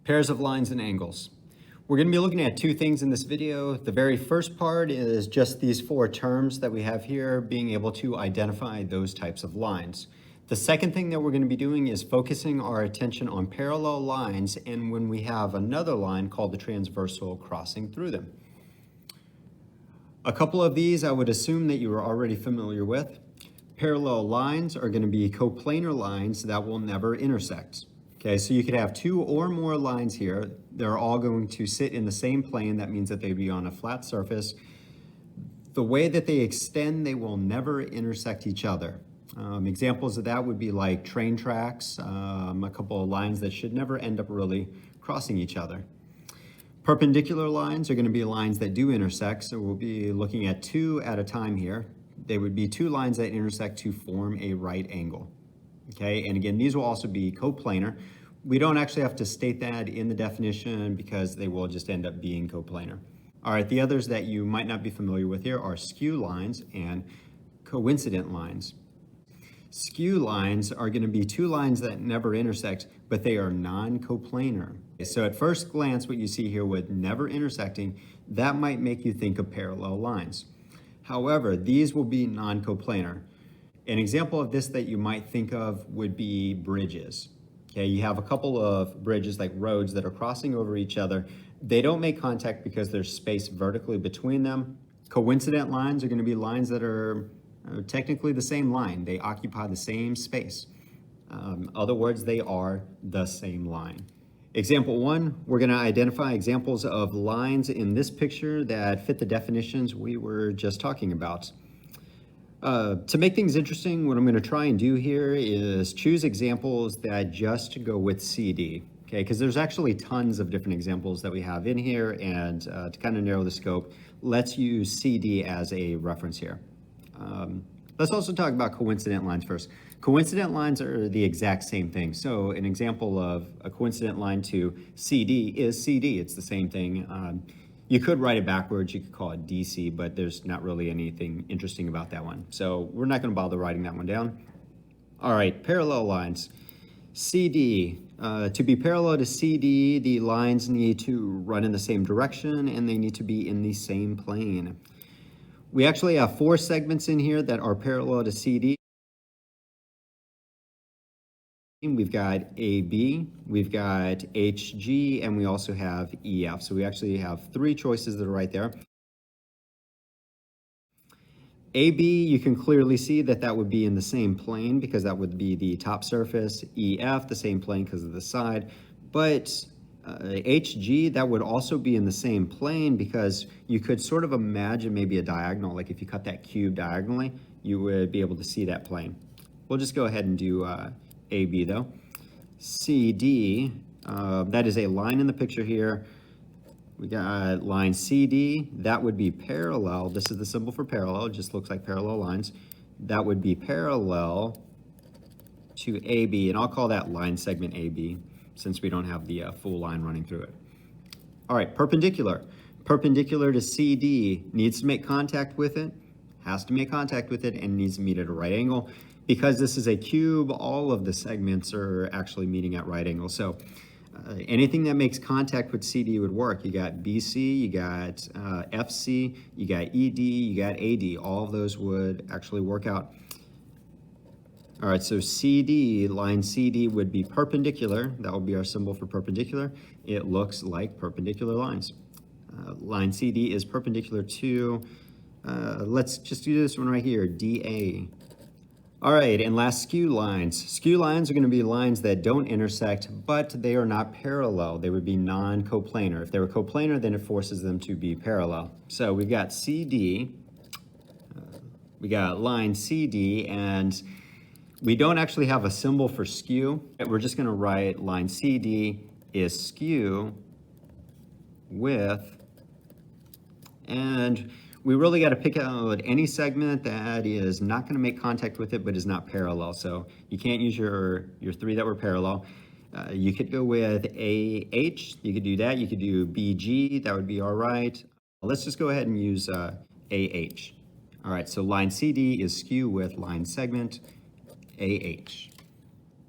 Pairs of lines and angles. We're going to be looking at two things in this video. The very first part is just these four terms that we have here, being able to identify those types of lines. The second thing that we're going to be doing is focusing our attention on parallel lines and when we have another line called the transversal crossing through them. A couple of these I would assume that you are already familiar with. Parallel lines are going to be coplanar lines that will never intersect. Okay, so you could have two or more lines here. They're all going to sit in the same plane. That means that they'd be on a flat surface. The way that they extend, they will never intersect each other. Examples of that would be like train tracks, a couple of lines that should never end up really crossing each other. Perpendicular lines are going to be lines that do intersect, so we'll be looking at two at a time here. They would be two lines that intersect to form a right angle. Okay, and again, these will also be coplanar. We don't actually have to state that in the definition because they will just end up being coplanar. All right, the others that you might not be familiar with here are skew lines and coincident lines. Skew lines are going to be two lines that never intersect, but they are non-coplanar. So at first glance, what you see here with never intersecting, that might make you think of parallel lines. However, these will be non-coplanar. An example of this that you might think of would be bridges. Okay, you have a couple of bridges like roads that are crossing over each other. They don't make contact because there's space vertically between them. Coincident lines are going to be lines that are technically the same line. They occupy the same space. Other words, they are the same line. Example one, we're going to identify examples of lines in this picture that fit the definitions we were just talking about. To make things interesting, what I'm going to try and do here is choose examples that just go with CD, okay? Because there's actually tons of different examples that we have in here, and to kind of narrow the scope, let's use CD as a reference here. Let's also talk about coincident lines first. Coincident lines are the exact same thing. So an example of a coincident line to CD is CD. It's the same thing. You could write it backwards, you could call it DC, but there's not really anything interesting about that one. So we're not going to bother writing that one down. All right, parallel lines. CD, to be parallel to CD, the lines need to run in the same direction and they need to be in the same plane. We actually have four segments in here that are parallel to CD. We've got AB, we've got HG, and we also have EF. So we actually have three choices that are right there. AB, you can clearly see that that would be in the same plane because that would be the top surface. EF, the same plane because of the side. But HG, that would also be in the same plane because you could sort of imagine maybe a diagonal. Like if you cut that cube diagonally, you would be able to see that plane. We'll just go ahead and do AB though. CD, that is a line in the picture here. We got line CD, that would be parallel. This is the symbol for parallel, it just looks like parallel lines. That would be parallel to AB, and I'll call that line segment AB since we don't have the full line running through it. All right, perpendicular. Perpendicular to CD needs to make contact with it, has to make contact with it, and needs to meet at a right angle. Because this is a cube, all of the segments are actually meeting at right angles. So anything that makes contact with CD would work. You got BC, you got FC, you got ED, you got AD. All of those would actually work out. All right, so CD, line CD would be perpendicular. That would be our symbol for perpendicular. It looks like perpendicular lines. Line CD is perpendicular to, let's just do this one right here, DA. All right, and last, skew lines. Skew lines are going to be lines that don't intersect, but they are not parallel. They would be non-coplanar. If they were coplanar, then it forces them to be parallel. So we've got CD, we got line CD, and we don't actually have a symbol for skew. We're just going to write line CD is skew with, and we really got to pick out any segment that is not going to make contact with it, but is not parallel. So you can't use your three that were parallel. You could go with AH, you could do that. You could do BG, that would be all right. Let's just go ahead and use AH. All right, so line CD is skew with line segment AH.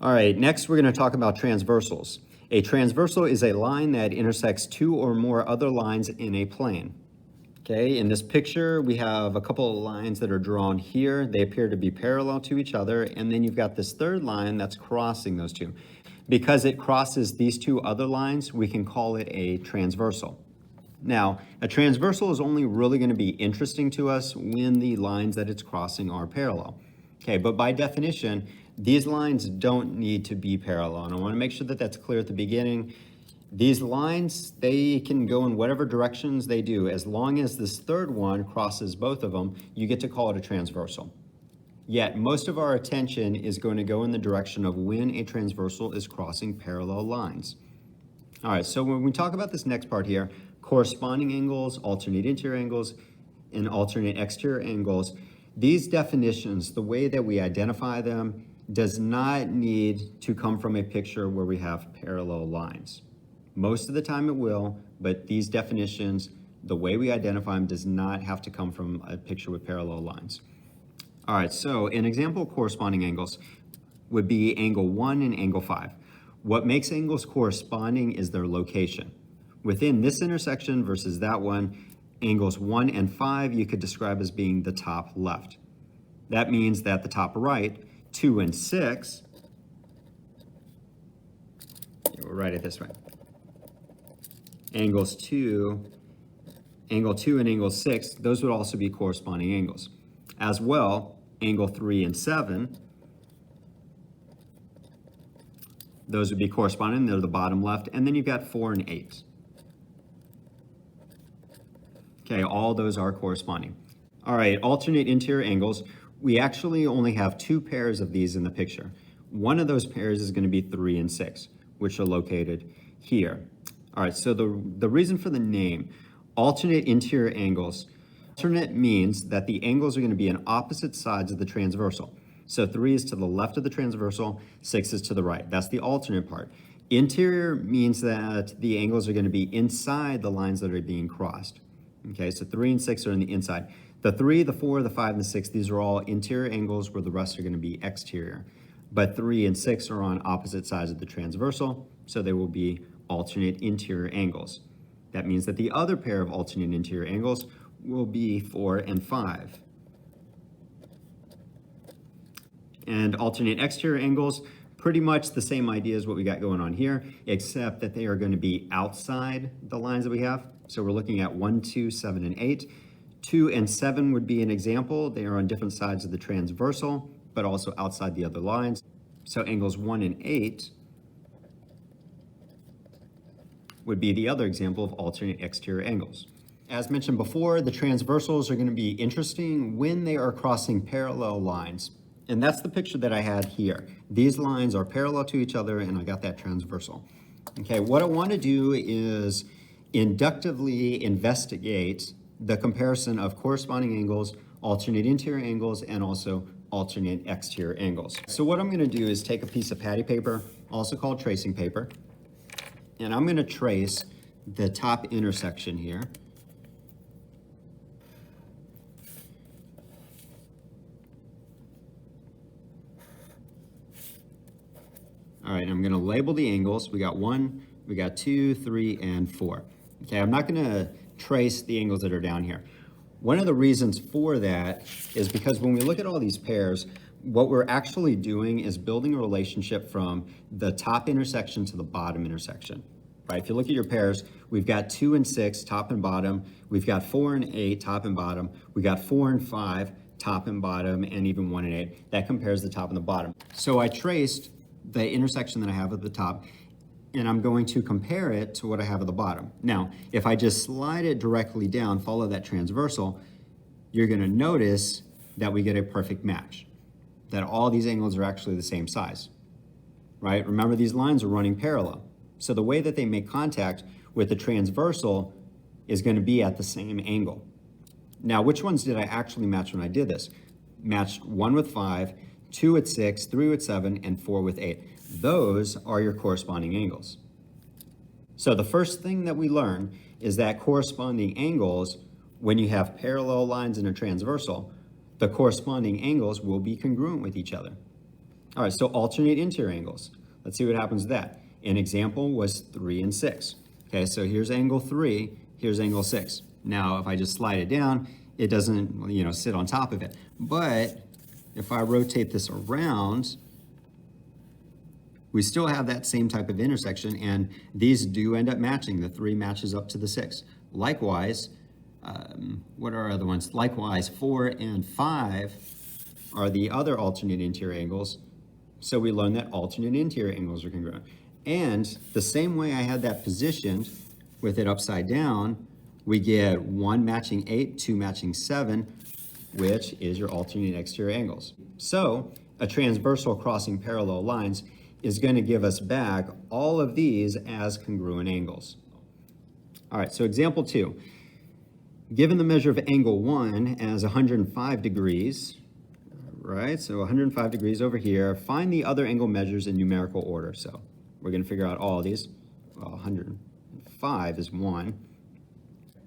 All right, next we're going to talk about transversals. A transversal is a line that intersects two or more other lines in a plane. Okay, in this picture, we have a couple of lines that are drawn here. They appear to be parallel to each other, and then you've got this third line that's crossing those two. Because it crosses these two other lines, we can call it a transversal. Now, a transversal is only really going to be interesting to us when the lines that it's crossing are parallel. Okay, but by definition, these lines don't need to be parallel, and I want to make sure that that's clear at the beginning. These lines, they can go in whatever directions they do. As long as this third one crosses both of them, you get to call it a transversal. Yet, most of our attention is going to go in the direction of when a transversal is crossing parallel lines. All right, so when we talk about this next part here, corresponding angles, alternate interior angles, and alternate exterior angles, these definitions, the way that we identify them, does not need to come from a picture where we have parallel lines. Most of the time it will, but these definitions, the way we identify them, does not have to come from a picture with parallel lines. All right, so an example of corresponding angles would be angle 1 and angle 5. What makes angles corresponding is their location. Within this intersection versus that one, angles 1 and 5 you could describe as being the top left. That means that the top right, 2 and 6, we'll write it this way. Angle 2 and angle 6, those would also be corresponding angles. As well, angle 3 and 7, those would be corresponding, they're the bottom left, and then you've got 4 and 8. Okay, all those are corresponding. All right, alternate interior angles, we actually only have two pairs of these in the picture. One of those pairs is going to be 3 and 6, which are located here. All right, so the reason for the name, alternate interior angles, alternate means that the angles are going to be on opposite sides of the transversal. So 3 is to the left of the transversal, 6 is to the right. That's the alternate part. Interior means that the angles are going to be inside the lines that are being crossed. Okay, so 3 and 6 are on the inside. The 3, the 4, the 5, and the 6, these are all interior angles where the rest are going to be exterior. But 3 and 6 are on opposite sides of the transversal, so they will be alternate interior angles. That means that the other pair of alternate interior angles will be 4 and 5. And alternate exterior angles, pretty much the same idea as what we got going on here, except that they are going to be outside the lines that we have. So we're looking at 1, 2, 7, and 8. 2 and 7 would be an example. They are on different sides of the transversal, but also outside the other lines. So angles 1 and 8 would be the other example of alternate exterior angles. As mentioned before, the transversals are going to be interesting when they are crossing parallel lines. And that's the picture that I had here. These lines are parallel to each other, and I got that transversal. Okay, what I want to do is inductively investigate the comparison of corresponding angles, alternate interior angles, and also alternate exterior angles. So what I'm going to do is take a piece of patty paper, also called tracing paper, and I'm going to trace the top intersection here. All right, I'm going to label the angles. We got 1, we got 2, 3, and 4. Okay, I'm not going to trace the angles that are down here. One of the reasons for that is because when we look at all these pairs, what we're actually doing is building a relationship from the top intersection to the bottom intersection. Right? If you look at your pairs, we've got 2 and 6, top and bottom. We've got 4 and 8, top and bottom. We got 4 and 5, top and bottom, and even 1 and 8. That compares the top and the bottom. So I traced the intersection that I have at the top, and I'm going to compare it to what I have at the bottom. Now, if I just slide it directly down, follow that transversal, you're going to notice that we get a perfect match, that all these angles are actually the same size, right? Remember, these lines are running parallel. So the way that they make contact with the transversal is going to be at the same angle. Now, which ones did I actually match when I did this? Matched 1 with 5, 2 with 6, 3 with 7, and 4 with 8. Those are your corresponding angles. So the first thing that we learn is that corresponding angles, when you have parallel lines in a transversal, the corresponding angles will be congruent with each other. All right, so alternate interior angles. Let's see what happens with that. An example was 3 and 6. Okay, so here's angle 3, here's angle 6. Now, if I just slide it down, it doesn't, sit on top of it. But if I rotate this around, we still have that same type of intersection, and these do end up matching. The 3 matches up to the 6. Likewise, what are our other ones? Likewise, 4 and 5 are the other alternate interior angles. So we learned that alternate interior angles are congruent. And the same way I had that positioned with it upside down, we get 1 matching 8, 2 matching 7, which is your alternate exterior angles. So a transversal crossing parallel lines is going to give us back all of these as congruent angles. All right, so example 2. Given the measure of angle 1 as 105 degrees, right? So 105 degrees over here, find the other angle measures in numerical order. So we're going to figure out all of these. Well, 105 is 1.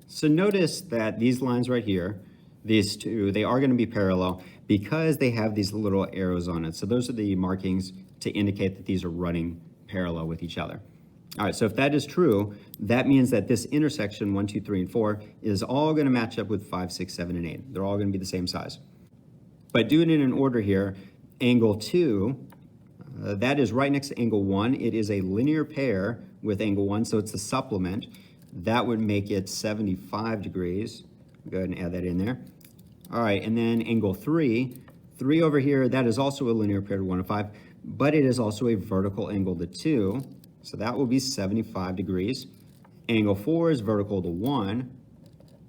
So notice that these lines right here, these two, they are going to be parallel because they have these little arrows on it. So those are the markings to indicate that these are running parallel with each other. All right, so if that is true, that means that this intersection 1, 2, 3, and 4 is all going to match up with 5, 6, 7, and 8. They're all going to be the same size. But doing it in order here, angle 2, that is right next to angle 1. It is a linear pair with angle 1, so it's a supplement. That would make it 75 degrees. Go ahead and add that in there. All right, and then angle 3 over here, that is also a linear pair to 1 and 5, but it is also a vertical angle to 2, so that will be 75 degrees. Angle 4 is vertical to 1,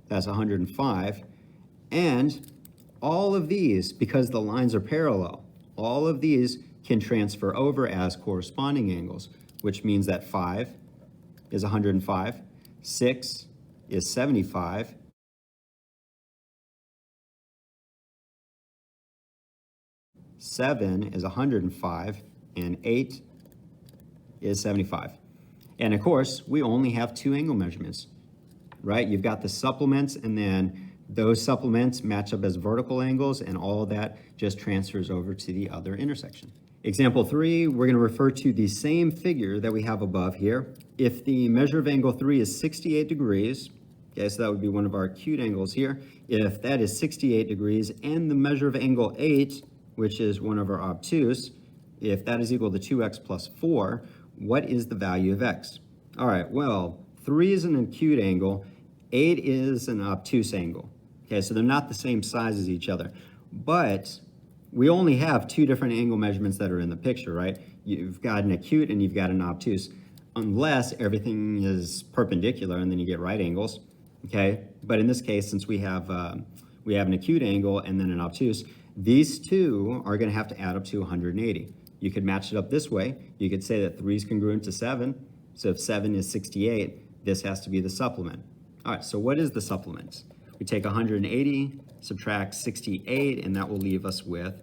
that's 105, and all of these, because the lines are parallel, all of these can transfer over as corresponding angles, which means that 5 is 105, 6 is 75, 7 is 105, and 8 is 75. And of course, we only have 2 angle measurements, right? You've got the supplements, and then those supplements match up as vertical angles, and all of that just transfers over to the other intersection. Example 3, we're going to refer to the same figure that we have above here. If the measure of angle 3 is 68 degrees, okay, so that would be one of our acute angles here. If that is 68 degrees, and the measure of angle 8, which is one of our obtuse, if that is equal to 2x plus 4, what is the value of x? All right, well, 3 is an acute angle, 8 is an obtuse angle. Okay, so they're not the same size as each other, but we only have 2 different angle measurements that are in the picture, right? You've got an acute and you've got an obtuse, unless everything is perpendicular and then you get right angles, okay? But in this case, since we have an acute angle and then an obtuse, these two are going to have to add up to 180. You could match it up this way. You could say that 3 is congruent to 7. So if 7 is 68, this has to be the supplement. All right, so what is the supplement? We take 180, subtract 68, and that will leave us with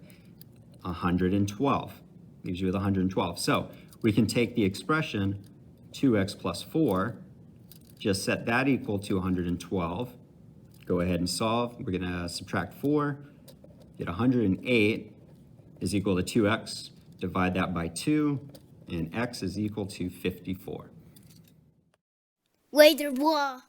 112. Leaves you with 112. So we can take the expression 2x plus 4, just set that equal to 112. Go ahead and solve. We're going to subtract 4, get 108 is equal to 2x. Divide that by 2, and x is equal to 54. Later, blah.